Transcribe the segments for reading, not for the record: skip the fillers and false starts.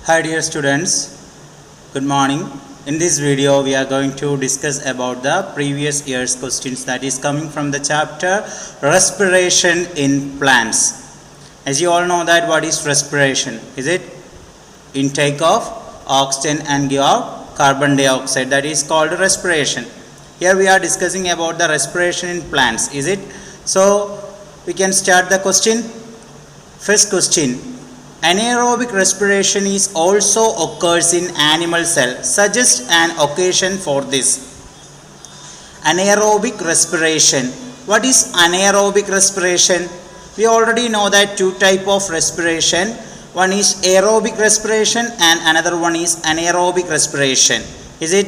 Hi dear students, good morning. In this video we are going to discuss about the previous year's questions that is coming from the chapter Respiration in Plants. As you all know that what is respiration? Is it intake of oxygen and give out carbon dioxide, that is called respiration. Here we are discussing about the respiration in plants, is it? So we can start the question. First question. Anaerobic respiration is also occurs in animal cell. Suggest an occasion for this. Anaerobic respiration. What is anaerobic respiration? We already know that two type of respiration. One is aerobic respiration and another one is anaerobic respiration. Is it?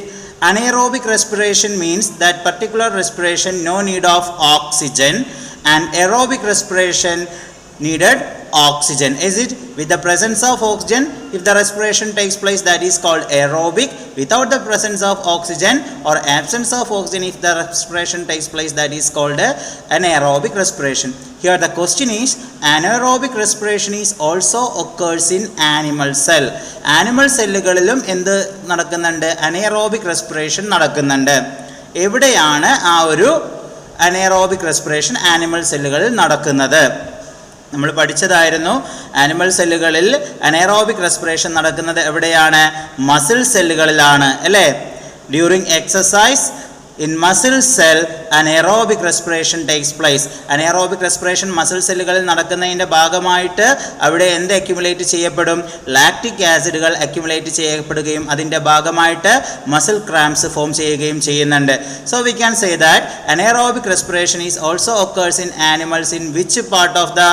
Anaerobic respiration means that particular respiration no need of oxygen, and aerobic respiration needed oxygen. Is it? With the presence of oxygen, if the respiration takes place, that is called aerobic. Without the presence of oxygen or absence of oxygen, if the respiration takes place, that is called anaerobic respiration. Here the question is, anaerobic respiration is also occurs in animal cell. Animal cellകളിലും എന്ത് നടക്കുന്നുണ്ട്? anaerobic respiration നടക്കുന്നുണ്ട്. എവിടെയാണ് ആ ഒരു anaerobic respiration animal cellകളിൽ നടക്കുന്നത്? നമ്മൾ പഠിച്ചതായിരുന്നു animal സെല്ലുകളിൽ anaerobic respiration നടക്കുന്നത് എവിടെയാണ്? മസിൽ സെല്ലുകളിലാണ് അല്ലേ? During exercise in muscle cell anaerobic respiration takes place. Anaerobic respiration muscle സെല്ലുകളിൽ നടക്കുന്നതിൻ്റെ ഭാഗമായിട്ട് അവിടെ എന്ത് അക്യുമുലേറ്റ് ചെയ്യപ്പെടും? ലാക്റ്റിക് ആസിഡുകൾ അക്യുമുലേറ്റ് ചെയ്യപ്പെടുകയും അതിൻ്റെ ഭാഗമായിട്ട് മസിൽ ക്രാംസ് ഫോം ചെയ്യുകയും ചെയ്യുന്നുണ്ട്. So we can say that anaerobic respiration is also occurs in animals in which part of the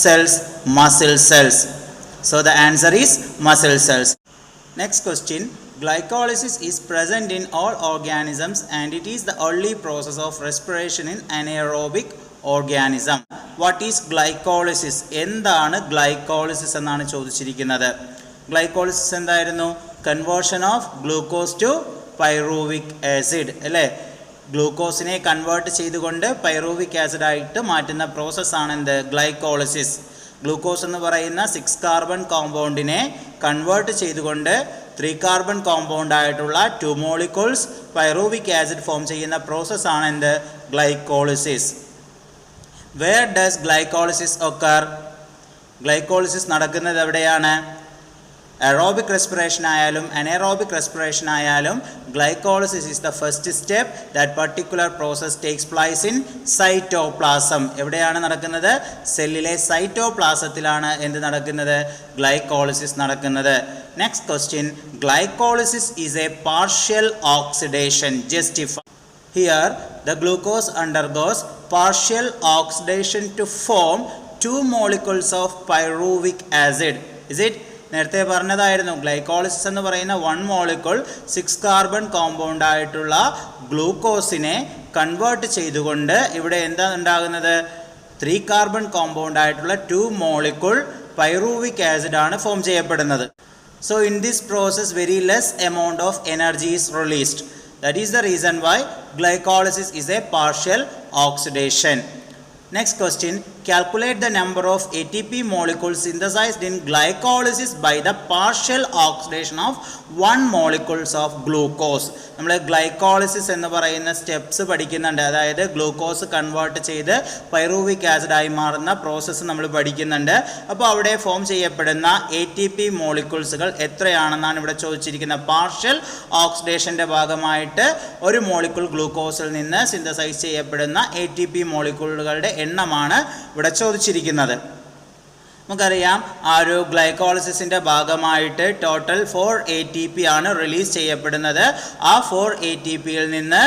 cells? Muscle cells. So the answer is muscle cells. Next question. Glycolysis is present in all organisms and it is the only process of respiration in anaerobic organism. What is glycolysis? എന്താണ് glycolysis എന്നാണ് ചോദിച്ചിരിക്കുന്നത്. Glycolysis എന്തായിരുന്നു? Conversion of glucose to pyruvic acid അല്ലേ? ഗ്ലൂക്കോസിനെ convert ചെയ്തുകൊണ്ട് pyruvic acid ആയിട്ട് മാറ്റുന്ന പ്രോസസ്സാണ് എന്ത്? ഗ്ലൈക്കോളിസിസ്. ഗ്ലൂക്കോസ് എന്ന് പറയുന്ന 6 കാർബൺ കോമ്പൗണ്ടിനെ കൺവേർട്ട് ചെയ്തുകൊണ്ട് 3 കാർബൺ കോമ്പൗണ്ട് ആയിട്ടുള്ള 2 മോളിക്യൂൾസ് പൈറൂവിക് ആസിഡ് ഫോം ചെയ്യുന്ന പ്രോസസ്സാണ് എന്ത്? Glycolysis. Where does glycolysis occur? Glycolysis നടക്കുന്നത് എവിടെയാണ്? aerobic respiration ആയാലും anaerobic respiration ആയാലും glycolysis is the first step. That particular process takes place in cytoplasm. എവിടെയാണ് നടക്കുന്നത്? സെല്ലിലെ സൈറ്റോപ്ലാസത്തിലാണ് എന്ത് നടക്കുന്നത്? glycolysis നടക്കുന്നത്. Next question. Glycolysis is a partial oxidation. Justify. Here the glucose undergoes partial oxidation to form 2 molecules of pyruvic acid. Is it? നേരത്തെ പറഞ്ഞതായിരുന്നു glycolysis എന്ന് പറയുന്ന 1 molecule 6 carbon compound ആയിട്ടുള്ള ഗ്ലൂക്കോസിനെ കൺവേർട്ട് ചെയ്തുകൊണ്ട് ഇവിടെ എന്താണ് ഉണ്ടാകുന്നത്? 3 കാർബൺ കോമ്പൗണ്ട് ആയിട്ടുള്ള 2 മോളിക്യൂൾ പൈറൂവിക് ആസിഡ് ആണ് ഫോം ചെയ്യപ്പെടുന്നത്. So in this process very less amount of energy is released. That is the reason why glycolysis is A partial oxidation. Next question. Calculate the number of ATP molecules synthesized in glycolysis by the partial oxidation of 1 molecules of glucose. നമ്മൾ glycolysis എന്ന് പറയുന്ന steps പഠിക്കുന്നുണ്ട്. അതായത് glucose convert ചെയ്ത് pyruvic ആസിഡായി മാറുന്ന process നമ്മൾ പഠിക്കുന്നുണ്ട്. അപ്പോൾ അവിടെ ഫോം ചെയ്യപ്പെടുന്ന ATP മോളിക്യൂൾസുകൾ എത്രയാണെന്നാണ് ഇവിടെ ചോദിച്ചിരിക്കുന്നത്. പാർഷ്യൽ ഓക്സിഡേഷൻ്റെ ഭാഗമായിട്ട് ഒരു മോളിക്യൂൾ ഗ്ലൂക്കോസിൽ നിന്ന് സിന്തസൈസ് ചെയ്യപ്പെടുന്ന ATP മോളിക്യൂളുകളുടെ എണ്ണമാണ് ഇവിടെ ചോദിച്ചിരിക്കുന്നത്. നമുക്കറിയാം ആ ഒരു ഗ്ലൈക്കോളിസിസിൻ്റെ ഭാഗമായിട്ട് ടോട്ടൽ 4 ATP ആണ് റിലീസ് ചെയ്യപ്പെടുന്നത്. ആ 4 ATPയിൽ നിന്ന്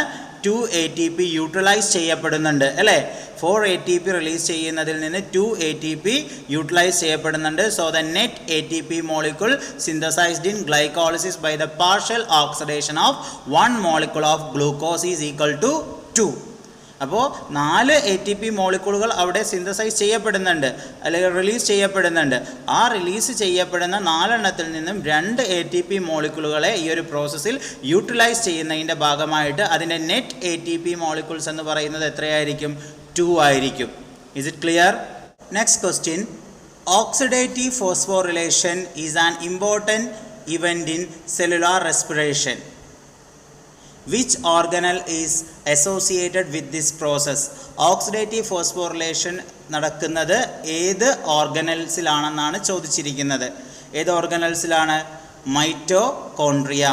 2 ATP യൂട്ടിലൈസ് ചെയ്യപ്പെടുന്നുണ്ട് അല്ലേ? 4 ATP റിലീസ് ചെയ്യുന്നതിൽ നിന്ന് 2 ATP യൂട്ടിലൈസ് ചെയ്യപ്പെടുന്നുണ്ട്. So the net ATP molecule synthesised in glycolysis by the partial oxidation of 1 molecule of glucose is equal to 2. അപ്പോൾ 4 ATP മോളിക്യൂളുകൾ അവിടെ സിന്തസൈസ് ചെയ്യപ്പെടുന്നുണ്ട് അല്ലെങ്കിൽ റിലീസ് ചെയ്യപ്പെടുന്നുണ്ട്. ആ റിലീസ് ചെയ്യപ്പെടുന്ന 4 എണ്ണത്തിൽ നിന്നും 2 ATP മോളിക്യൂളുകളെ ഈ ഒരു പ്രോസസ്സിൽ യൂട്ടിലൈസ് ചെയ്യുന്നതിൻ്റെ ഭാഗമായിട്ട് അതിൻ്റെ നെറ്റ് ATP മോളിക്യൂൾസ് എന്ന് പറയുന്നത് എത്രയായിരിക്കും? 2 ആയിരിക്കും. Is it clear? Next question. Oxidative phosphorylation is an important event in cellular respiration. Which organelle is associated with this process? Oxidative phosphorylation നടക്കുന്നത് ഏത് ഓർഗനൽസിലാണെന്നാണ് ചോദിച്ചിരിക്കുന്നത്. ഏത് ഓർഗനൽസിലാണ്? മൈറ്റോകോൺട്രിയ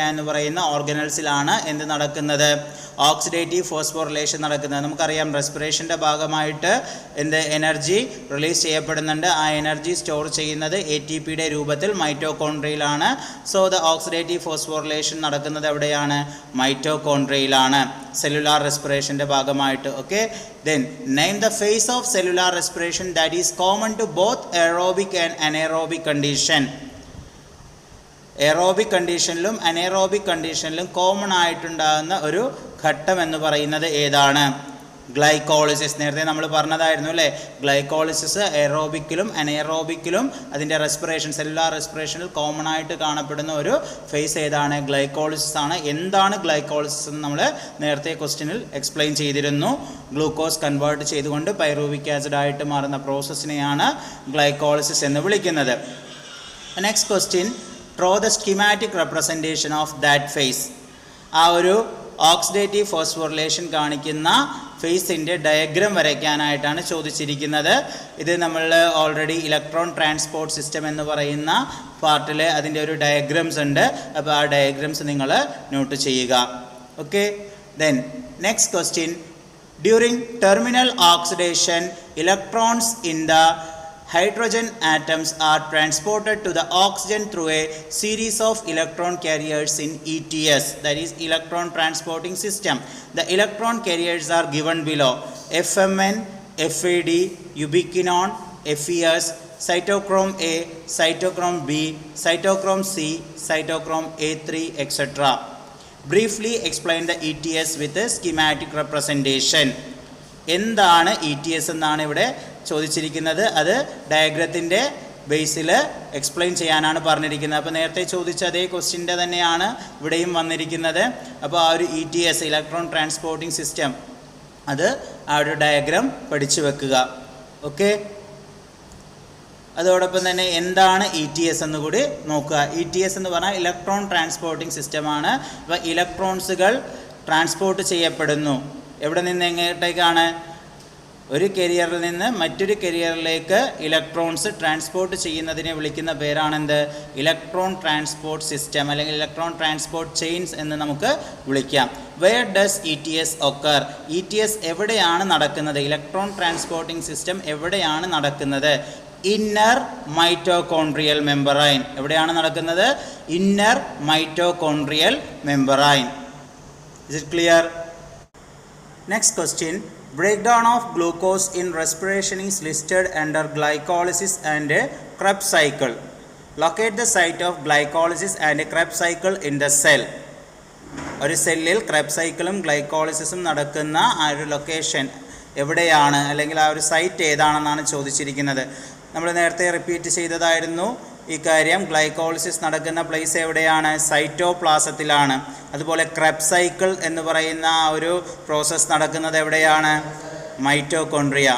എന്ന് പറയുന്ന ഓർഗനൽസിലാണ് എന്ത് നടക്കുന്നത്? ഓക്സിഡേറ്റീവ് ഫോസ്ഫോറിലേഷൻ നടക്കുന്നത്. നമുക്കറിയാം റെസ്പിറേഷൻ്റെ ഭാഗമായിട്ട് എന്ത് എനർജി റിലീസ് ചെയ്യപ്പെടുന്നുണ്ട്. ആ എനർജി സ്റ്റോർ ചെയ്യുന്നത് ATP രൂപത്തിൽ മൈറ്റോകോൺട്രിയയിലാണ്. സോ ദ ഓക്സിഡേറ്റീവ് ഫോസ്ഫോറിലേഷൻ നടക്കുന്നത് എവിടെയാണ്? മൈറ്റോകോൺട്രിയയിലാണ്, സെല്ലുലാർ റെസ്പിറേഷൻ്റെ ഭാഗമായിട്ട്. Okay, then name the phase of cellular respiration that is common to both aerobic and anaerobic condition. Aerobic കണ്ടീഷനിലും അനേറോബിക് കണ്ടീഷനിലും കോമൺ ആയിട്ടുണ്ടാകുന്ന ഒരു ഘട്ടം എന്ന് പറയുന്നത് ഏതാണ്? ഗ്ലൈക്കോളിസിസ്. നേരത്തെ നമ്മൾ പറഞ്ഞതായിരുന്നു അല്ലേ, ഗ്ലൈക്കോളിസിസ് എയറോബിക്കിലും അനേറോബിക്കിലും അതിൻ്റെ റെസ്പിറേഷൻ, സെല്ലുലാർ റെസ്പിറേഷനിൽ കോമൺ ആയിട്ട് കാണപ്പെടുന്ന ഒരു ഫേസ് ഏതാണ്? ഗ്ലൈക്കോളിസിസ് ആണ്. എന്താണ് ഗ്ലൈക്കോളിസിസ് എന്ന് നമ്മൾ നേരത്തെ ക്വസ്റ്റ്യനിൽ എക്സ്പ്ലെയിൻ ചെയ്തിരുന്നു. ഗ്ലൂക്കോസ് കൺവേർട്ട് ചെയ്തുകൊണ്ട് പൈറൂവിക് ആസിഡ് ആയിട്ട് മാറുന്ന പ്രോസസ്സിനെയാണ് ഗ്ലൈക്കോളിസിസ് എന്ന് വിളിക്കുന്നത്. Next question, draw the schematic representation of that phase. ആ ഒരു ഓക്സിഡേറ്റീവ് ഫോസ്ഫോറിലേഷൻ കാണിക്കുന്ന ഫേസിൻ്റെ ഡയഗ്രാം വരയ്ക്കാനായിട്ടാണ് ചോദിച്ചിരിക്കുന്നത്. ഇത് നമ്മൾ ഓൾറെഡി ഇലക്ട്രോൺ ട്രാൻസ്പോർട്ട് സിസ്റ്റം എന്ന് പറയുന്ന പാർട്ടിൽ അതിൻ്റെ ഒരു ഡയഗ്രാംസ് ഉണ്ട്. അപ്പോൾ ആ ഡയഗ്രാംസ് നിങ്ങൾ നോട്ട് ചെയ്യുക. Okay, then next question, during terminal oxidation electrons in the hydrogen atoms are transported to the oxygen through a series of electron carriers in ETS, that is electron transporting system. The electron carriers are given below: FMN, FAD, ubiquinone, FES, cytochrome A, cytochrome B, cytochrome C, cytochrome A3, etc. Briefly explain the ETS with a schematic representation. എന്താണ് ETS എന്നാണ് ഇവിടെ ചോദിച്ചിരിക്കുന്നത്. അത് ഡയഗ്രത്തിൻ്റെ ബേസിൽ explain ചെയ്യാനാണ് പറഞ്ഞിരിക്കുന്നത്. അപ്പോൾ നേരത്തെ ചോദിച്ച അതേ ക്വസ്റ്റ്യൻ്റെ തന്നെയാണ് ഇവിടെയും വന്നിരിക്കുന്നത്. അപ്പോൾ ആ ഒരു ETS, ഇലക്ട്രോൺ ട്രാൻസ്പോർട്ടിംഗ് സിസ്റ്റം, അത് ആ ഒരു ഡയഗ്രാം പഠിച്ചു വെക്കുക. ഓക്കെ, അതോടൊപ്പം തന്നെ എന്താണ് ETS എന്ന് കൂടി നോക്കുക. ETS എന്ന് പറഞ്ഞാൽ ഇലക്ട്രോൺ ട്രാൻസ്പോർട്ടിംഗ് സിസ്റ്റമാണ്. അപ്പോൾ ഇലക്ട്രോൺസുകൾ ട്രാൻസ്പോർട്ട് ചെയ്യപ്പെടുന്നു. എവിടെ നിന്ന് എങ്ങോട്ടേക്കാണ്? ഒരു കരിയറിൽ നിന്ന് മറ്റൊരു കരിയറിലേക്ക് ഇലക്ട്രോൺസ് ട്രാൻസ്പോർട്ട് ചെയ്യുന്നതിനെ വിളിക്കുന്ന പേരാണെന്ത്? ഇലക്ട്രോൺ ട്രാൻസ്പോർട്ട് സിസ്റ്റം അല്ലെങ്കിൽ ഇലക്ട്രോൺ ട്രാൻസ്പോർട്ട് ചെയിൻസ് എന്ന് നമുക്ക് വിളിക്കാം. Where does ETS occur? ETS എവിടെയാണ് നടക്കുന്നത്? ഇലക്ട്രോൺ ട്രാൻസ്പോർട്ടിംഗ് സിസ്റ്റം എവിടെയാണ് നടക്കുന്നത്? Inner mitochondrial membrane. എവിടെയാണ് നടക്കുന്നത്? Inner mitochondrial membrane. Is it clear? Next question, breakdown of glucose in respiration is listed under glycolysis and Krebs cycle. Locate the site of glycolysis and Krebs cycle in the cell. ഒരു സെല്ലിൽ Krebs സൈക്കിളും ഗ്ലൈക്കോളിസിസും നടക്കുന്ന ആ ഒരു location എവിടെയാണ്, അല്ലെങ്കിൽ ആ ഒരു സൈറ്റ് ഏതാണെന്നാണ് ചോദിച്ചിരിക്കുന്നത്. നമ്മൾ നേരത്തെ റിപ്പീറ്റ് ചെയ്തതായിരുന്നു ഈ കാര്യം. ഗ്ലൈക്കോളിസിസ് നടക്കുന്ന പ്ലേസ് എവിടെയാണ്? സൈറ്റോപ്ലാസത്തിലാണ്. അതുപോലെ ക്രെബ്സ് സൈക്കിൾ എന്ന് പറയുന്ന ആ ഒരു പ്രോസസ്സ് നടക്കുന്നത് എവിടെയാണ്? മൈറ്റോകോൺട്രിയ.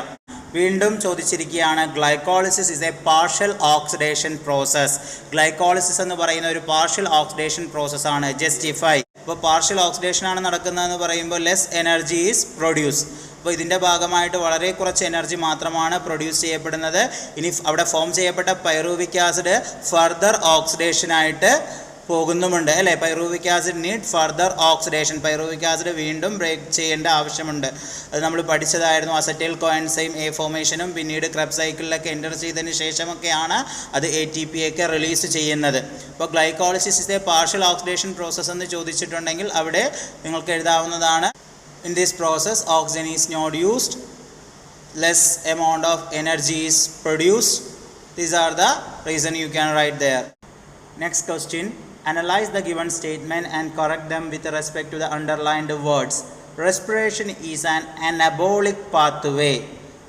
വീണ്ടും ചോദിച്ചിരിക്കുകയാണ്, glycolysis is a partial oxidation process. Glycolysis എന്ന് പറയുന്ന ഒരു പാർഷ്യൽ ഓക്സിഡേഷൻ പ്രോസസ്സാണ്. ജസ്റ്റിഫൈ. അപ്പോൾ പാർഷ്യൽ ഓക്സിഡേഷനാണ് നടക്കുന്നതെന്ന് പറയുമ്പോൾ ലെസ് എനർജി ഈസ് പ്രൊഡ്യൂസ്. അപ്പോൾ ഇതിൻ്റെ ഭാഗമായിട്ട് വളരെ കുറച്ച് എനർജി മാത്രമാണ് പ്രൊഡ്യൂസ് ചെയ്യപ്പെടുന്നത്. ഇനി അവിടെ ഫോം ചെയ്യപ്പെട്ട പൈറൂവിക് ആസിഡ് ഫർദർ ഓക്സിഡേഷനായിട്ട് പോകുന്നുമുണ്ട് അല്ലേ? Pyruvic acid need further oxidation. Pyruvic acid വീണ്ടും ബ്രേക്ക് ചെയ്യേണ്ട ആവശ്യമുണ്ട്. അത് നമ്മൾ പഠിച്ചതായിരുന്നു. അസറ്റൈൽ കോഎൻസൈം A ഫോർമേഷനും പിന്നീട് ക്രെബ്സ് സൈക്കിളിലൊക്കെ എൻ്റർ ചെയ്തതിന് ശേഷമൊക്കെയാണ് അത് ATP ഒക്കെ റിലീസ് ചെയ്യുന്നത്. അപ്പോൾ glycolysis is a partial oxidation process എന്ന് ചോദിച്ചിട്ടുണ്ടെങ്കിൽ അവിടെ നിങ്ങൾക്ക് എഴുതാവുന്നതാണ്. In this process, oxygen is not used, less amount of energy is produced. These are the reason you can write there. Next question, analyze the given statement and correct them with respect to the underlined words. Respiration is an anabolic pathway.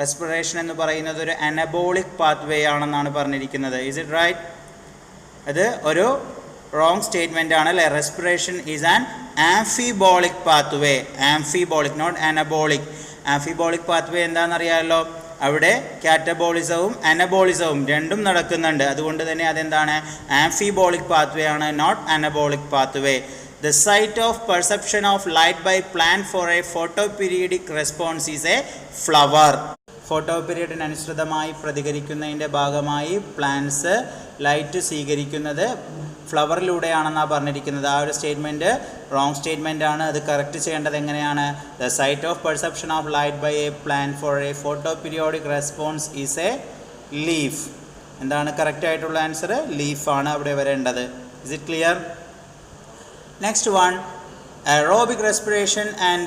Respiration എന്ന് പറയുന്നത് ഒരു anabolic pathway ആണെന്നാണ് പറഞ്ഞിരിക്കുന്നത്. Is it right? അത് ഒരു wrong statement ആണ് അല്ലേ? Respiration is an amphibolic pathway. Amphibolic, not anabolic. Amphibolic pathway എന്താണെന്നറിയാമല്ലോ? അവിടെ കാറ്റബോളിസവും അനബോളിസവും രണ്ടും നടക്കുന്നുണ്ട്. അതുകൊണ്ട് തന്നെ അതെന്താണ്? ആംഫിബോളിക് പാത്വേ ആണ്, not anabolic pathway. The site of perception of light by plant for a photoperiodic response is a flower. ഫോട്ടോ പീരീഡിന് അനുസൃതമായി പ്രതികരിക്കുന്നതിൻ്റെ ഭാഗമായി പ്ലാന്റ്സ് ലൈറ്റ് സ്വീകരിക്കുന്നത് ഫ്ലവറിലൂടെയാണെന്നാണ് പറഞ്ഞിരിക്കുന്നത്. ആ ഒരു സ്റ്റേറ്റ്മെൻറ്റ് റോങ് സ്റ്റേറ്റ്മെൻ്റ് ആണ്. അത് കറക്റ്റ് ചെയ്യേണ്ടത് എങ്ങനെയാണ്? The site of perception of light by a plant for a photo periodic response is a leaf. എന്താണ് കറക്റ്റ് ആയിട്ടുള്ള ആൻസർ? ലീഫാണ് അവിടെ വരേണ്ടത്. Is it clear? Next one, aerobic respiration and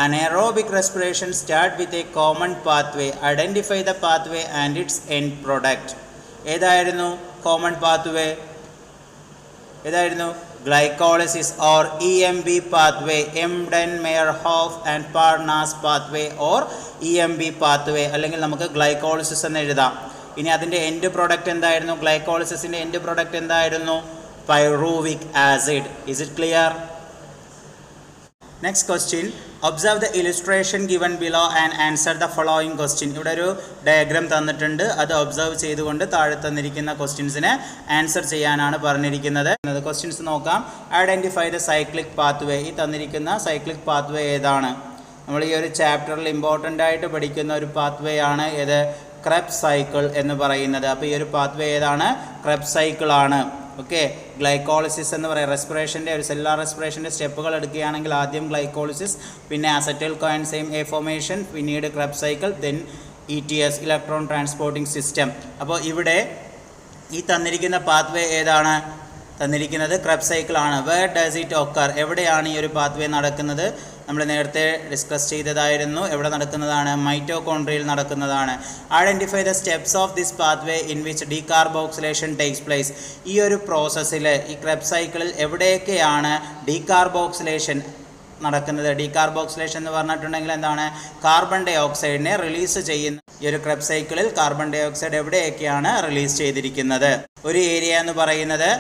anaerobic respiration start with a common pathway. Identify the pathway and its end product. ഏതായിരുന്നു common pathway? ഏതായിരുന്നു? Glycolysis or EMB pathway, Embden-Meyerhof and Parnas pathway or EMB pathway, അല്ലെങ്കിൽ നമുക്ക് glycolysis എന്ന് എഴുതാം. ഇനി അതിൻ്റെ end product എന്തായിരുന്നു? ഗ്ലൈക്കോളിസിൻ്റെ end product എന്തായിരുന്നു? Pyruvic acid. Is it clear? Next question. Observe the illustration given below and answer the following question. ഇവിടെ ഒരു ഡയഗ്രാം തന്നിട്ടുണ്ട്. അത് ഒബ്സർവ് ചെയ്തുകൊണ്ട് താഴെ തന്നിരിക്കുന്ന ക്വസ്റ്റ്യൻസിന് ആൻസർ ചെയ്യാനാണ് പറഞ്ഞിരിക്കുന്നത്. ക്വസ്റ്റ്യൻസ് നോക്കാം. Identify the cyclic pathway. ഈ തന്നിരിക്കുന്ന സൈക്ലിക് പാത്വേ ഏതാണ്? നമ്മൾ ഈ ഒരു ചാപ്റ്ററിൽ ഇമ്പോർട്ടൻ്റ് ആയിട്ട് പഠിക്കുന്ന ഒരു പാത്വേ ആണ് ഏത്? ക്രെബ്സ് സൈക്കിൾ എന്ന് പറയുന്നത്. അപ്പോൾ ഈ ഒരു പാത്വേ ഏതാണ്? ക്രെബ്സ് സൈക്കിൾ ആണ്. ഓക്കെ, ഗ്ലൈക്കോളിസിസ് എന്ന് പറയുക റെസ്പിറേഷൻ്റെ ഒരു സെല്ലുലാർ റെസ്പിറേഷൻ്റെ സ്റ്റെപ്പുകൾ എടുക്കുകയാണെങ്കിൽ ആദ്യം ഗ്ലൈക്കോളിസിസ്, പിന്നെ അസറ്റൈൽ കോഎൻസൈം എ ഫോർമേഷൻ, പിന്നീട് Krebs cycle, then ETS electron transporting system. അപ്പോൾ ഇവിടെ ഈ തന്നിരിക്കുന്ന പാത്വേ ഏതാണ്? തന്നിരിക്കുന്നത് ക്രെബ്സ് സൈക്കിൾ ആണ്. Where does it occur? എവിടെയാണ് ഈ ഒരു പാത്വേ നടക്കുന്നത്? നമ്മൾ നേരത്തെ ഡിസ്കസ് ചെയ്തതായിരുന്നു. എവിടെ നടക്കുന്നതാണ്? മൈറ്റോകോൺട്രിയയിൽ നടക്കുന്നതാണ്. Identify the steps of this pathway in which decarboxylation takes place. ഈ ഒരു പ്രോസസ്സിൽ ഈ ക്രെബ്സ് സൈക്കിളിൽ എവിടെയൊക്കെയാണ് ഡീകാർബോക്സിലേഷൻ നടക്കുന്നത്? ഡീകാർബോക്സിലേഷൻ എന്ന് പറഞ്ഞിട്ടുണ്ടെങ്കിൽ എന്താണ്? കാർബൺ ഡൈ ഓക്സൈഡിനെ റിലീസ് ചെയ്യുന്ന ഈ ഒരു ക്രെബ്സ് സൈക്കിളിൽ കാർബൺ ഡൈ ഓക്സൈഡ് എവിടെയൊക്കെയാണ് റിലീസ് ചെയ്തിരിക്കുന്നത്? ഒരു ഏരിയ എന്ന് പറയുന്നത്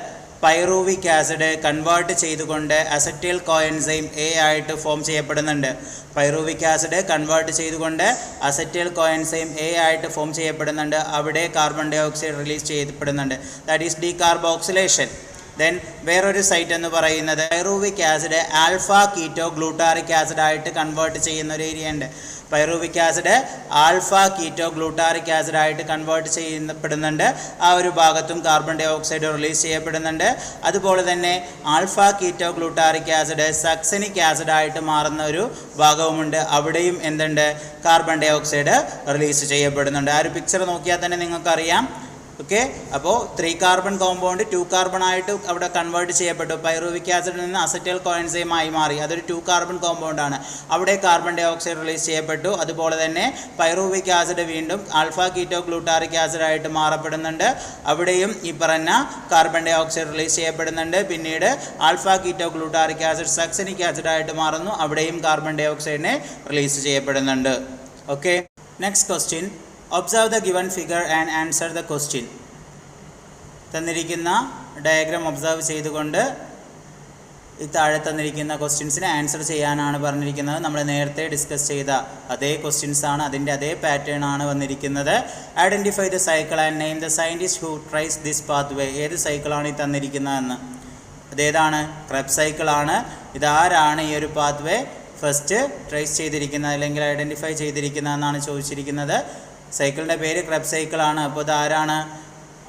പൈറൂവിക് ആസിഡ് കൺവേർട്ട് ചെയ്തുകൊണ്ട് അസറ്റൈൽ കോഎൻസൈം എ ആയിട്ട് ഫോം ചെയ്യപ്പെടുന്നുണ്ട്. പൈറൂവിക് ആസിഡ് കൺവേർട്ട് ചെയ്തുകൊണ്ട് അസറ്റൈൽ കോഎൻസൈം എ ആയിട്ട് ഫോം ചെയ്യപ്പെടുന്നുണ്ട്. അവിടെ കാർബൺ ഡൈ ഓക്സൈഡ് റിലീസ് ചെയ്യപ്പെടുന്നുണ്ട്. That is decarboxylation. ദെൻ വേറൊരു സൈറ്റ് എന്ന് പറയുന്നത് pyruvic acid alpha keto glutaric acid ആയിട്ട് കൺവേർട്ട് ചെയ്യുന്ന ഒരു ഏരിയ ഉണ്ട്. Pyruvic acid alpha keto glutaric acid ആയിട്ട് കൺവേർട്ട് ചെയ്യപ്പെടുന്നുണ്ട്. ആ ഒരു ഭാഗത്തും കാർബൺ ഡൈ ഓക്സൈഡ് റിലീസ് ചെയ്യപ്പെടുന്നുണ്ട്. അതുപോലെ തന്നെ alpha keto glutaric acid succinic acid ആയിട്ട് മാറുന്ന ഒരു ഭാഗവുമുണ്ട്. അവിടെയും എന്തുണ്ട്? കാർബൺ ഡൈ ഓക്സൈഡ് റിലീസ് ചെയ്യപ്പെടുന്നുണ്ട്. ആ ഒരു പിക്ചർ നോക്കിയാൽ തന്നെ നിങ്ങൾക്കറിയാം. ഓക്കെ, അപ്പോൾ 3 കാർബൺ കോമ്പൗണ്ട് 2 കാർബൺ ആയിട്ട് അവിടെ കൺവേർട്ട് ചെയ്യപ്പെട്ടു. പൈറൂവിക് ആസിഡിൽ നിന്ന് അസറ്റൈൽ കോഎൻസൈം ആയി മാറി. അതൊരു 2 കാർബൺ കോമ്പൗണ്ട് ആണ്. അവിടെ കാർബൺ ഡൈ ഓക്സൈഡ് റിലീസ് ചെയ്യപ്പെട്ടു. അതുപോലെ തന്നെ പൈറൂവിക് ആസിഡ് വീണ്ടും ആൽഫ കീറ്റോ ഗ്ലൂട്ടാറിക് ആസിഡ് ആയിട്ട് മാറപ്പെടുന്നുണ്ട്. അവിടെയും ഈ പറഞ്ഞ കാർബൺ ഡൈ ഓക്സൈഡ് റിലീസ് ചെയ്യപ്പെടുന്നുണ്ട്. പിന്നീട് alpha keto glutaric acid succinic acid ആയിട്ട് മാറുന്നു. അവിടെയും കാർബൺ ഡൈ ഓക്സൈഡിനെ റിലീസ് ചെയ്യപ്പെടുന്നുണ്ട്. Okay, next question. Observe the given figure and answer the question. തന്നിരിക്കുന്ന ഡയഗ്രാം ഒബ്സർവ് ചെയ്തുകൊണ്ട് ഈ താഴെ തന്നിരിക്കുന്ന ക്വസ്റ്റ്യൻസിന് ആൻസർ ചെയ്യാനാണ് പറഞ്ഞിരിക്കുന്നത്. നമ്മൾ നേരത്തെ ഡിസ്കസ് ചെയ്ത അതേ ക്വസ്റ്റ്യൻസ് ആണ്, അതിൻ്റെ അതേ പാറ്റേൺ ആണ് വന്നിരിക്കുന്നത്. Identify the cycle and name the scientist who traces this pathway. ഏത് സൈക്കിളാണ് ഈ തന്നിരിക്കുന്നതെന്ന്? അതേതാണ്? ക്രെബ്സ് സൈക്കിളാണ്. ഇതാരാണ് ഈ ഒരു പാത്വേ ഫസ്റ്റ് ട്രേസ് ചെയ്തിരിക്കുന്നത് അല്ലെങ്കിൽ ഐഡൻറ്റിഫൈ ചെയ്തിരിക്കുന്നതെന്നാണ് ചോദിച്ചിരിക്കുന്നത്. സൈക്കിളിൻ്റെ പേര് ക്രെബ്സ് സൈക്കിളാണ്. അപ്പോൾ ഇതാരാണ്?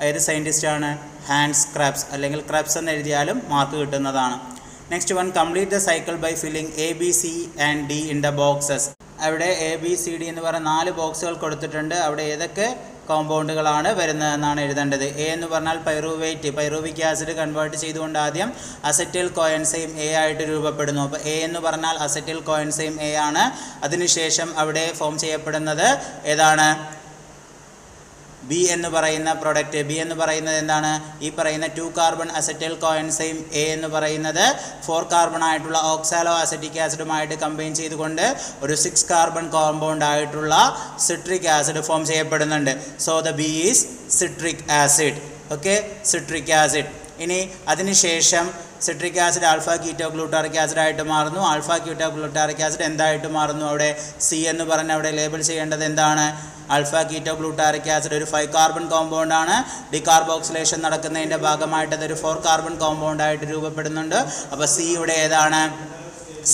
ഏത് സയൻറ്റിസ്റ്റാണ്? ഹാൻസ് ക്രെബ്സ്, അല്ലെങ്കിൽ ക്രെബ്സ് എന്ന് എഴുതിയാലും മാർക്ക് കിട്ടുന്നതാണ്. Next one, complete the cycle by filling ABC and D in the boxes. അവിടെ ABCD എന്ന് പറഞ്ഞ 4 ബോക്സുകൾ കൊടുത്തിട്ടുണ്ട്. അവിടെ ഏതൊക്കെ കോമ്പൗണ്ടുകളാണ് വരുന്നതെന്നാണ് എഴുതേണ്ടത്. എ എന്ന് പറഞ്ഞാൽ പൈറൂവിക് ആസിഡ് കൺവേർട്ട് ചെയ്തുകൊണ്ട് ആദ്യം അസറ്റൈൽ കോഎൻസൈം എ ആയിട്ട് രൂപപ്പെടുന്നു. അപ്പോൾ എ എന്ന് പറഞ്ഞാൽ അസറ്റൈൽ കോഎൻസൈം എ ആണ്. അതിനുശേഷം അവിടെ ഫോം ചെയ്യപ്പെടുന്നത് ഏതാണ്? ബി എന്ന് പറയുന്ന പ്രൊഡക്റ്റ്. ബി എന്ന് പറയുന്നത് എന്താണ്? ഈ പറയുന്ന 2 കാർബൺ അസറ്റൈൽ കോഎൻസൈം എ എന്ന് പറയുന്നത് 4 കാർബൺ ആയിട്ടുള്ള ഓക്സാലോ അസറ്റിക് ആസിഡുമായിട്ട് കമ്പൈൻ ചെയ്തുകൊണ്ട് ഒരു 6 കാർബൺ കോമ്പൗണ്ട് ആയിട്ടുള്ള സിട്രിക് ആസിഡ് ഫോം ചെയ്യപ്പെടുന്നുണ്ട്. So the B is citric acid. Okay, citric acid. ഇനി അതിനുശേഷം citric acid alpha keto glutaric acid ആയിട്ട് മാറുന്നു. ആൽഫ കീറ്റോ ഗ്ലൂട്ടാറിക് ആസിഡ് എന്തായിട്ട് മാറുന്നു? അവിടെ സി എന്ന് പറഞ്ഞ് അവിടെ ലേബിൾ ചെയ്യേണ്ടത് എന്താണ്? ആൽഫ കീറ്റോ ഗ്ലൂട്ടാറിക് ആസിഡ് ഒരു 5 കാർബൺ കോമ്പൗണ്ട് ആണ്. ഡികാർബോക്സിലേഷൻ നടക്കുന്നതിൻ്റെ ഭാഗമായിട്ട് അതൊരു 4 കാർബൺ കോമ്പൗണ്ട് ആയിട്ട് രൂപപ്പെടുന്നുണ്ട്. അപ്പോൾ സി ഇവിടെ ഏതാണ്?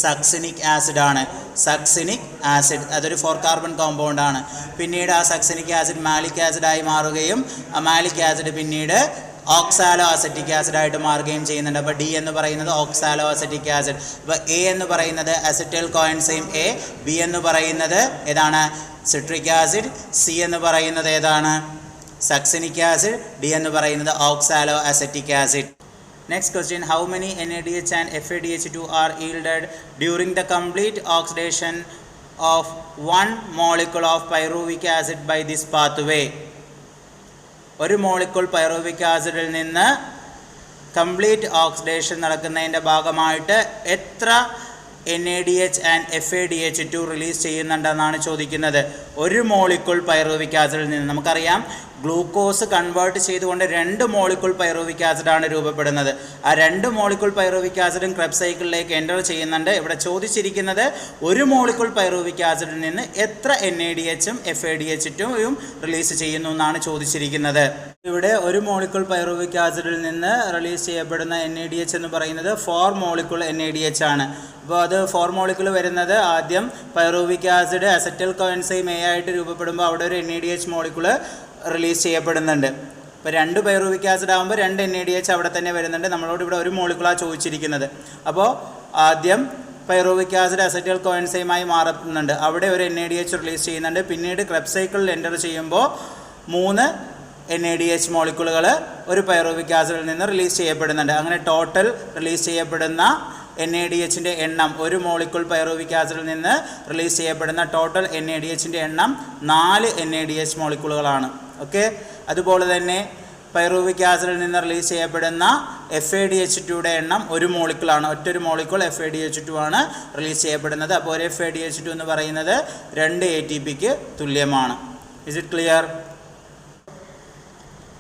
സക്സിനിക് ആസിഡ് ആണ്. സക്സിനിക് ആസിഡ് അതൊരു 4 കാർബൺ കോമ്പൗണ്ട് ആണ്. പിന്നീട് ആ സക്സിനിക് ആസിഡ് മാലിക് ആസിഡായി മാറുകയും ആ മാലിക് ആസിഡ് പിന്നീട് ഓക്സാലോ അസറ്റിക് ആസിഡ് ആയിട്ട് മാറുകയും ചെയ്യുന്നുണ്ട്. അപ്പോൾ ഡി എന്ന് പറയുന്നത് ഓക്സാലോ അസറ്റിക് ആസിഡ്. അപ്പോൾ എ എന്ന് പറയുന്നത് അസറ്റൈൽ കോഎൻസൈം എ, ബി എന്ന് പറയുന്നത് ഏതാണ്? സിട്രിക് ആസിഡ്, സി എന്ന് പറയുന്നത് ഏതാണ്? സക്സിനിക് ആസിഡ്, ഡി എന്ന് പറയുന്നത് oxalo acetic acid. Next question, how many NADH and FADH2 are yielded during the complete oxidation of one molecule of pyruvic acid by this pathway? ഒരു molecule pyruvic ആസിഡിൽ നിന്ന് complete oxidation നടക്കുന്നതിൻ്റെ ഭാഗമായിട്ട് എത്ര NADH and FADH2 release ചെയ്യുന്നുണ്ടെന്നാണ് ചോദിക്കുന്നത്. ഒരു molecule pyruvic ആസിഡിൽ നിന്ന് നമുക്കറിയാം glucose convert ചെയ്തുകൊണ്ട് 2 molecule pyruvic ആസിഡാണ് രൂപപ്പെടുന്നത്. ആ 2 മോളിക്യൂൾ പൈറുവിക് ആസിഡും ക്രെബ്സ് സൈക്കിളിലേക്ക് എൻ്റർ ചെയ്യുന്നുണ്ട്. ഇവിടെ ചോദിച്ചിരിക്കുന്നത് ഒരു മോളിക്യൂൾ പൈറുവിക് ആസിഡിൽ നിന്ന് എത്ര NADHും FADH2യും റിലീസ് ചെയ്യുന്നു എന്നാണ് ചോദിച്ചിരിക്കുന്നത്. ഇവിടെ ഒരു മോളിക്യൂൾ പൈറുവിക് ആസിഡിൽ നിന്ന് റിലീസ് ചെയ്യപ്പെടുന്ന NADH എന്ന് പറയുന്നത് 4 മോളിക്യൂൾ NADH ആണ്. അപ്പോൾ അത് 4 മോളിക്യൂൾ വരുന്നത് ആദ്യം pyruvic acid acetyl coenzyme A ആയിട്ട് രൂപപ്പെടുമ്പോൾ അവിടെ ഒരു NADH മോളിക്യൂൾ റിലീസ് ചെയ്യപ്പെടുന്നുണ്ട്. ഇപ്പോൾ 2 പൈറുവിക് ആസിഡ് ആകുമ്പോൾ 2 NADH അവിടെ തന്നെ വരുന്നുണ്ട്. നമ്മളോട് ഇവിടെ ഒരു മോളിക്യൂളാണ് ചോദിച്ചിരിക്കുന്നത്. അപ്പോൾ ആദ്യം പൈറുവിക് ആസിഡ് അസറ്റൈൽ കോഎൻസൈമായി മാറുന്നുണ്ട്, അവിടെ ഒരു NADH റിലീസ് ചെയ്യുന്നുണ്ട്. പിന്നീട് ക്രെബ്സ് സൈക്കിളിൽ എൻ്റർ ചെയ്യുമ്പോൾ 3 NADH മോളിക്യൂളുകൾ ഒരു പൈറുവിക് ആസിഡിൽ നിന്ന് റിലീസ് ചെയ്യപ്പെടുന്നുണ്ട്. അങ്ങനെ ടോട്ടൽ റിലീസ് ചെയ്യപ്പെടുന്ന NADHൻ്റെ എണ്ണം, ഒരു മോളിക്യൂൾ പൈറുവിക് ആസിഡിൽ നിന്ന് റിലീസ് ചെയ്യപ്പെടുന്ന ടോട്ടൽ NADHൻ്റെ എണ്ണം 4 NADH മോളിക്യൂളുകളാണ്. ഓക്കെ, അതുപോലെ തന്നെ പൈറുവിക് ആസിഡിൽ നിന്ന് റിലീസ് ചെയ്യപ്പെടുന്ന FADH2യുടെ എണ്ണം ഒരു മോളിക്യൂളാണ്. ഒറ്റൊരു മോളിക്യൂൾ FADH2 ആണ് റിലീസ് ചെയ്യപ്പെടുന്നത്. അപ്പോൾ ഒരു FADH2 എന്ന് പറയുന്നത് 2 ATPക്ക് തുല്യമാണ്. Is it clear?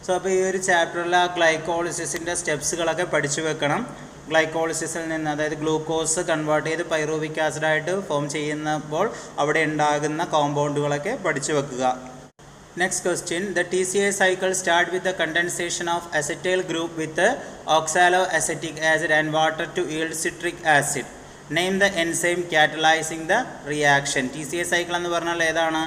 സോ അപ്പോൾ ഈ ഒരു ചാപ്റ്ററിൽ ആ ഗ്ലൈക്കോളിസിസിൻ്റെ സ്റ്റെപ്സുകളൊക്കെ പഠിച്ചു വെക്കണം. ഗ്ലൈക്കോളിസിസിൽ നിന്ന്, അതായത് ഗ്ലൂക്കോസ് കൺവേർട്ട് ചെയ്ത് പൈറുവിക് ആസിഡായിട്ട് ഫോം ചെയ്യുമ്പോൾ അവിടെ ഉണ്ടാകുന്ന കോമ്പൗണ്ടുകളൊക്കെ പഠിച്ചു വെക്കുക. Next question, the TCA cycle start with the condensation of acetyl group with oxaloacetic acid and water to yield citric acid. Name the enzyme catalyzing the reaction. TCA cycle എന്ന് പറഞ്ഞാൽ ഏതാണ്?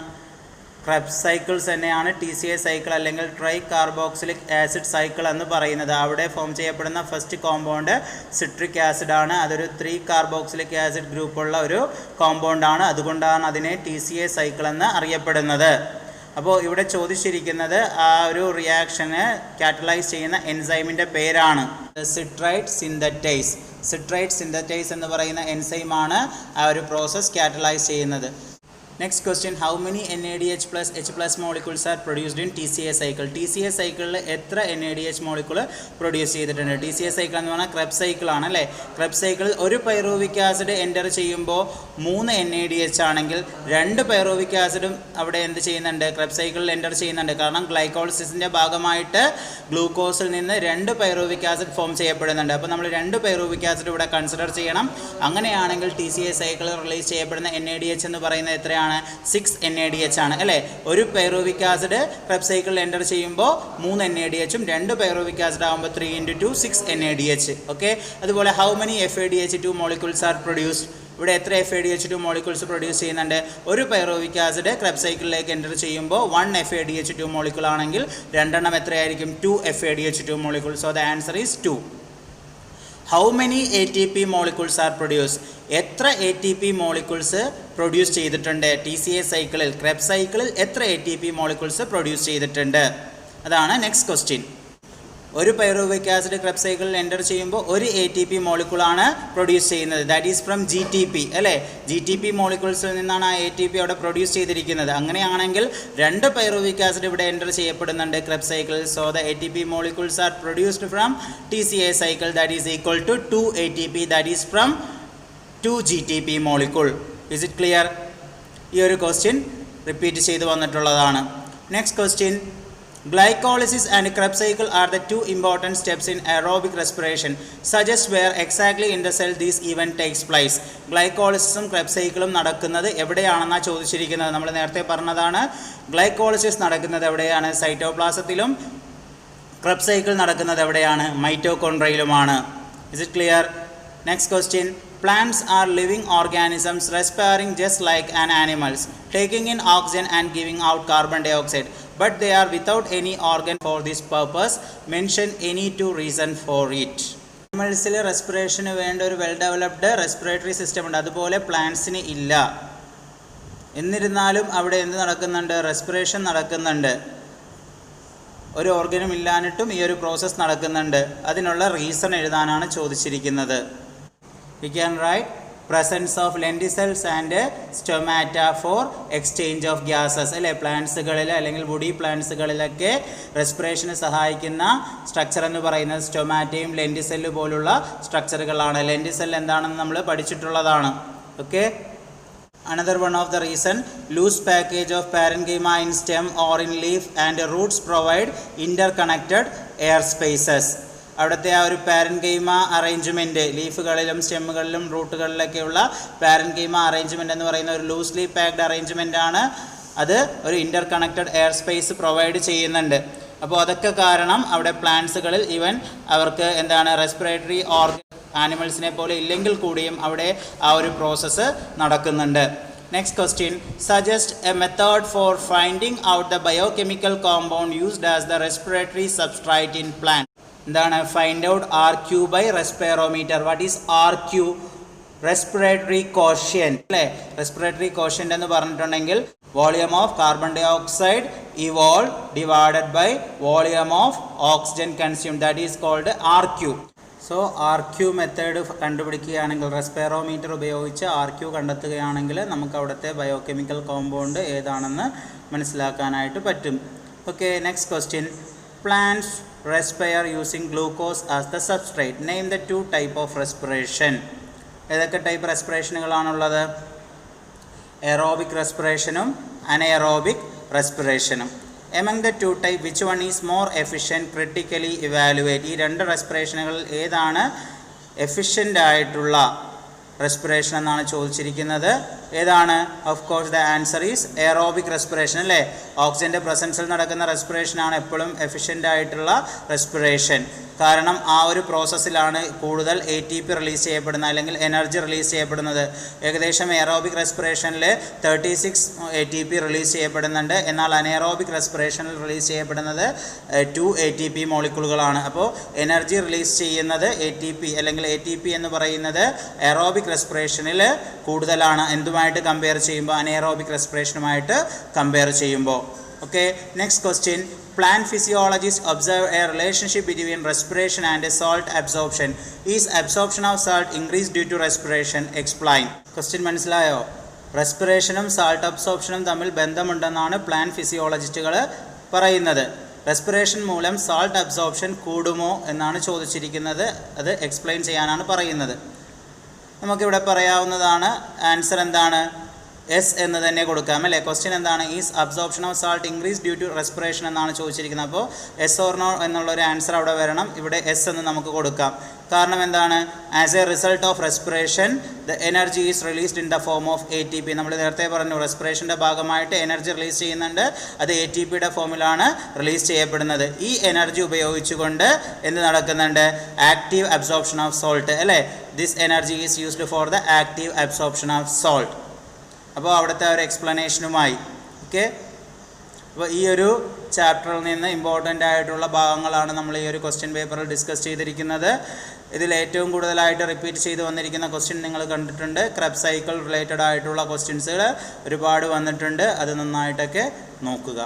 Krebs cycles തന്നെയാണ് TCA cycle അല്ലെങ്കിൽ try carboxylic acid cycle എന്ന് പറയുന്നത്. അവിടെ form ചെയ്യപ്പെടുന്ന first compound citric acid ആണ്. അതൊരു 3 കാർബോക്സിലിക് ആസിഡ് ഗ്രൂപ്പുള്ള ഒരു കോമ്പൗണ്ടാണ്. അതുകൊണ്ടാണ് അതിനെ TCA സൈക്കിൾ എന്ന് അറിയപ്പെടുന്നത്. അപ്പോൾ ഇവിടെ ചോദിച്ചിരിക്കുന്നത് ആ ഒരു റിയാക്ഷന് കാറ്റലൈസ് ചെയ്യുന്ന എൻസൈമിൻ്റെ പേരാണ് സിട്രൈറ്റ് സിന്തറ്റൈസ്. സിട്രൈറ്റ് സിന്തറ്റൈസ് എന്ന് പറയുന്ന എൻസൈമാണ് ആ ഒരു പ്രോസസ്സ് കാറ്റലൈസ് ചെയ്യുന്നത്. Next question, how many NADH plus H plus molecules are produced in TCA cycle? TCA cycle എത്ര NADH മോളിക്യൂൾ പ്രൊഡ്യൂസ് ചെയ്തിട്ടുണ്ട്? TCA സൈക്കിൾ എന്ന് പറഞ്ഞാൽ ക്രെബ്സ് സൈക്കിൾ ആണ് അല്ലേ? ക്രെബ്സ് സൈക്കിളിൽ ഒരു പൈറുവിക് ആസിഡ് എൻ്റർ ചെയ്യുമ്പോൾ 3 NADH ആണെങ്കിൽ 2 പൈറുവിക് ആസിഡും അവിടെ എന്ത് ചെയ്യുന്നുണ്ട്? ക്രെബ്സ് സൈക്കിളിൽ എൻ്റർ ചെയ്യുന്നുണ്ട്. കാരണം ഗ്ലൈക്കോളിസിസിൻ്റെ ഭാഗമായിട്ട് ഗ്ലൂക്കോസിൽ നിന്ന് 2 പൈറുവിക് ആസിഡ് ഫോം ചെയ്യപ്പെടുന്നുണ്ട്. അപ്പോൾ നമ്മൾ 2 പൈറുവിക് ആസിഡ് ഇവിടെ കൺസിഡർ ചെയ്യണം. അങ്ങനെയാണെങ്കിൽ TCA സൈക്കിളിൽ റിലീസ് ചെയ്യപ്പെടുന്ന NADH എന്ന് പറയുന്നത് എത്രയാണ്? 6 NADH ആണ് അല്ലേ? ഒരു പൈറുവിക് ആസിഡ് ക്രെബ്സ് സൈക്കിളിൽ എൻ്റർ ചെയ്യുമ്പോൾ 3 NADHും 2 പൈറുവിക് ആസിഡ് ആകുമ്പോൾ 3 × 2 6 NADH. ഓക്കെ, അതുപോലെ how many FADH2 molecules are produced? ഇവിടെ എത്ര FADH2 മോളിക്യൂൾസ് പ്രൊഡ്യൂസ് ചെയ്യുന്നുണ്ട്? ഒരു പൈറുവിക് ആസിഡ് ക്രെബ്സ് സൈക്കിളിലേക്ക് എൻ്റർ ചെയ്യുമ്പോൾ 1 FADH2 മോളിക്യൂൾ ആണെങ്കിൽ 2 എത്രയായിരിക്കും? 2 FADH2 molecule. So the answer is 2. How many ATP molecules R produce? എത്ര ATP മോളിക്യൂൾസ് പ്രൊഡ്യൂസ് ചെയ്തിട്ടുണ്ട് TCA സൈക്കിളിൽ? ക്രെബ്സ് സൈക്കിളിൽ എത്ര ATP മോളിക്യൂൾസ് പ്രൊഡ്യൂസ് ചെയ്തിട്ടുണ്ട്? അതാണ് നെക്സ്റ്റ് ക്വസ്റ്റ്യൻ. ഒരു പൈറുവിക് ആസിഡ് ക്രെബ്സ് സൈക്കിളിൽ എൻ്റർ ചെയ്യുമ്പോൾ ഒരു ATP മോളിക്യൂളാണ് പ്രൊഡ്യൂസ് ചെയ്യുന്നത്. ദാറ്റ് ഈസ് ഫ്രം GTP അല്ലേ? GTP മോളിക്യൂൾസിൽ നിന്നാണ് ആ ATP അവിടെ പ്രൊഡ്യൂസ് ചെയ്തിരിക്കുന്നത്. അങ്ങനെയാണെങ്കിൽ 2 പൈറുവിക് ആസിഡ് ഇവിടെ എൻ്റർ ചെയ്യപ്പെടുന്നുണ്ട് ക്രെബ്സ് സൈക്കിളിൽ. So the ATP molecules are produced from TCA cycle. That is equal to 2 ATP. That is from 2 GTP molecule. Is it clear? ഈ ഒരു ക്വസ്റ്റ്യൻ റിപ്പീറ്റ് ചെയ്ത് വന്നിട്ടുള്ളതാണ്. Next question, Glycolysis and Krebs cycle are the two important steps in aerobic respiration. Suggest where exactly in the cell this event takes place. Glycolysis Krebs cycle നടക്കുന്നത് എവിടെയാണെന്നാണ് ചോദിച്ചിരിക്കുന്നത്. നമ്മൾ നേരത്തെ പറഞ്ഞതാണ് glycolysis നടക്കുന്നത് എവിടെയാണ്? സൈറ്റോപ്ലാസത്തിലും. Krebs cycle നടക്കുന്നത് എവിടെയാണ്? മൈറ്റോകോൺഡ്രിയയിലുമാണ്. Is it clear? Next question. Plants are living organisms respiring just like an animals, taking in oxygen and giving out carbon dioxide, but they are without any organ for this purpose. Mention any two reason for it. Animalsൽ റെസ്പിറേഷന് വേണ്ട ഒരു well developed respiratory system ഉണ്ട്, അതുപോലെ പ്ലാന്റ്സിന് ഇല്ല. എന്നിരുന്നാലും അവിടെ എന്ത് നടക്കുന്നുണ്ട്? റെസ്പിറേഷൻ നടക്കുന്നുണ്ട്. ഒരു ഓർഗനും ഇല്ലാഞ്ഞിട്ടും ഈ ഒരു പ്രോസസ്സ് നടക്കുന്നുണ്ട്. അതിനുള്ള റീസൺ എഴുതാനാണ് ചോദിച്ചിരിക്കുന്നത്. We can write presence of lenticels and stomata for exchange of gases. അല്ലേ, പ്ലാന്റ്സുകളിൽ അല്ലെങ്കിൽ വുഡി പ്ലാന്റ്സുകളിലൊക്കെ റെസ്പിറേഷന് സഹായിക്കുന്ന സ്ട്രക്ചർ എന്ന് പറയുന്നത് സ്റ്റൊമാറ്റയും ലെൻറ്റിസെല്ല് പോലുള്ള സ്ട്രക്ചറുകളാണ്. ലെൻറ്റിസെൽ എന്താണെന്ന് നമ്മൾ പഠിച്ചിട്ടുള്ളതാണ്. Okay. Another one of the reason, loose package of parenchyma in stem or in leaf and roots provide interconnected air spaces. അവിടുത്തെ ആ ഒരു പാരൻകൈമ അറേഞ്ച്മെൻറ്റ്, ലീഫുകളിലും സ്റ്റെമ്മുകളിലും റൂട്ടുകളിലൊക്കെയുള്ള പാരൻകൈമ അറേഞ്ച്മെൻറ്റ് എന്ന് പറയുന്ന ഒരു ലൂസ്ലി പാക്ഡ് അറേഞ്ച്മെൻ്റ് ആണ്. അത് ഒരു ഇൻ്റർ കണക്റ്റഡ് എയർ സ്പേസ് പ്രൊവൈഡ് ചെയ്യുന്നുണ്ട്. അപ്പോൾ അതൊക്കെ കാരണം അവിടെ പ്ലാന്റ്സുകളിൽ ഈവൻ അവർക്ക് എന്താണ് റെസ്പിറേറ്ററി ഓർഗൻ ആനിമൽസിനെ പോലെ ഇല്ലെങ്കിൽ കൂടിയും അവിടെ ആ ഒരു പ്രോസസ്സ് നടക്കുന്നുണ്ട്. Next question. Suggest a method for finding out the biochemical compound used as the respiratory substrate in plant. എന്താണ്? Find out RQ by respirometer. What is RQ? Respiratory quotient. അല്ലേ, respiratory quotient എന്ന് പറഞ്ഞിട്ടുണ്ടെങ്കിൽ volume of carbon dioxide evolve divided by volume of oxygen consume, that is called RQ. So RQ method കണ്ടുപിടിക്കുകയാണെങ്കിൽ, respirometer ഉപയോഗിച്ച് RQ കണ്ടെത്തുകയാണെങ്കിൽ നമുക്ക് അവിടുത്തെ biochemical compound ഏതാണെന്ന് മനസ്സിലാക്കാനായിട്ട് പറ്റും. Okay. Next question. Plants respire using glucose as the substrate. Name the two type of respiration. ഏതൊക്കെ type റെസ്പിറേഷനുകളാണുള്ളത്? എയറോബിക് റെസ്പിറേഷനും അനഎറോബിക് റെസ്പിറേഷനും. Among the two type, which one is more efficient? Critically evaluate. ഈ രണ്ട് റെസ്പിറേഷനുകളിൽ ഏതാണ് എഫിഷ്യൻ്റ് ആയിട്ടുള്ള respiration എന്നാണ് ചോദിച്ചിരിക്കുന്നത്. ഏതാണ്? Of course the answer is aerobic respiration. അല്ലേ, ഓക്സിജൻ്റെ പ്രസൻസിൽ നടക്കുന്ന റെസ്പിറേഷനാണ് എപ്പോഴും എഫിഷ്യൻ്റ് ആയിട്ടുള്ള റെസ്പിറേഷൻ. കാരണം ആ ഒരു പ്രോസസ്സിലാണ് കൂടുതൽ ATP റിലീസ് ചെയ്യപ്പെടുന്നത് അല്ലെങ്കിൽ എനർജി റിലീസ് ചെയ്യപ്പെടുന്നത്. ഏകദേശം എയറോബിക് റെസ്പിറേഷനിൽ 36 ATP റിലീസ് ചെയ്യപ്പെടുന്നുണ്ട്. എന്നാൽ അനഎറോബിക് റെസ്പിറേഷനിൽ റിലീസ് ചെയ്യപ്പെടുന്നത് 2 ATP മോളിക്യൂളുകളാണ്. അപ്പോൾ എനർജി റിലീസ് ചെയ്യുന്നത് ATP അല്ലെങ്കിൽ ATP എന്ന് പറയുന്നത് എയറോബിക് റെസ്പിറേഷനിൽ കൂടുതലാണ്. എന്തുമായിട്ട് കമ്പയർ ചെയ്യുമ്പോൾ? അനഎറോബിക് റെസ്പിറേഷനുമായിട്ട് കമ്പയർ ചെയ്യുമ്പോൾ. Okay. Next question. Plant physiologists observe a relationship between respiration and salt absorption. Is absorption of salt increased due to respiration? Explain. Question മനസ്സിലായോ? റെസ്പിറേഷനും salt അബ്സോർപ്ഷനും തമ്മിൽ ബന്ധമുണ്ടെന്നാണ് plant ഫിസിയോളജിസ്റ്റുകൾ പറയുന്നത്. റെസ്പിറേഷൻ മൂലം സാൾട്ട് അബ്സോർപ്ഷൻ കൂടുമോ എന്നാണ് ചോദിച്ചിരിക്കുന്നത്. അത് എക്സ്പ്ലെയിൻ ചെയ്യാനാണ് പറയുന്നത്. നമുക്കിവിടെ പറയാവുന്നതാണ്. ആൻസർ എന്താണ്? എസ് എന്ന് തന്നെ കൊടുക്കാം. അല്ലേ, ക്വസ്റ്റ്യൻ എന്താണ്? Is absorption of salt increase due to respiration എന്നാണ് ചോദിച്ചിരിക്കുന്നത്. അപ്പോൾ എസ് ഓർ നോ എന്നുള്ളൊരു ആൻസർ അവിടെ വരണം. ഇവിടെ എസ് എന്ന് നമുക്ക് കൊടുക്കാം. കാരണം എന്താണ്? As a result of respiration the energy is released in the form of ATP. നമ്മൾ നേരത്തെ പറഞ്ഞു റെസ്പിറേഷൻ്റെ ഭാഗമായിട്ട് എനർജി റിലീസ് ചെയ്യുന്നുണ്ട്. അത് ATPയുടെ ഫോമിലാണ് റിലീസ് ചെയ്യപ്പെടുന്നത്. ഈ എനർജി ഉപയോഗിച്ചുകൊണ്ട് എന്ത് നടക്കുന്നുണ്ട്? Active absorption of salt. അല്ലേ, this energy is used for the active absorption of salt. അപ്പോൾ അവിടുത്തെ ഒരു എക്സ്പ്ലനേഷനുമായി. ഓക്കെ. അപ്പോൾ ഈ ഒരു ചാപ്റ്ററിൽ നിന്ന് ഇമ്പോർട്ടൻ്റ് ആയിട്ടുള്ള ഭാഗങ്ങളാണ് നമ്മൾ ഈ ഒരു ക്വസ്റ്റ്യൻ പേപ്പറിൽ ഡിസ്കസ് ചെയ്തിരിക്കുന്നത്. ഇതിൽ ഏറ്റവും കൂടുതലായിട്ട് റിപ്പീറ്റ് ചെയ്ത് വന്നിരിക്കുന്ന ക്വസ്റ്റ്യൻ നിങ്ങൾ കണ്ടിട്ടുണ്ട്. ക്രെബ്സ് സൈക്കിൾ റിലേറ്റഡ് ആയിട്ടുള്ള ക്വസ്റ്റ്യൻസുകൾ ഒരുപാട് വന്നിട്ടുണ്ട്. അത് നന്നായിട്ടൊക്കെ നോക്കുക.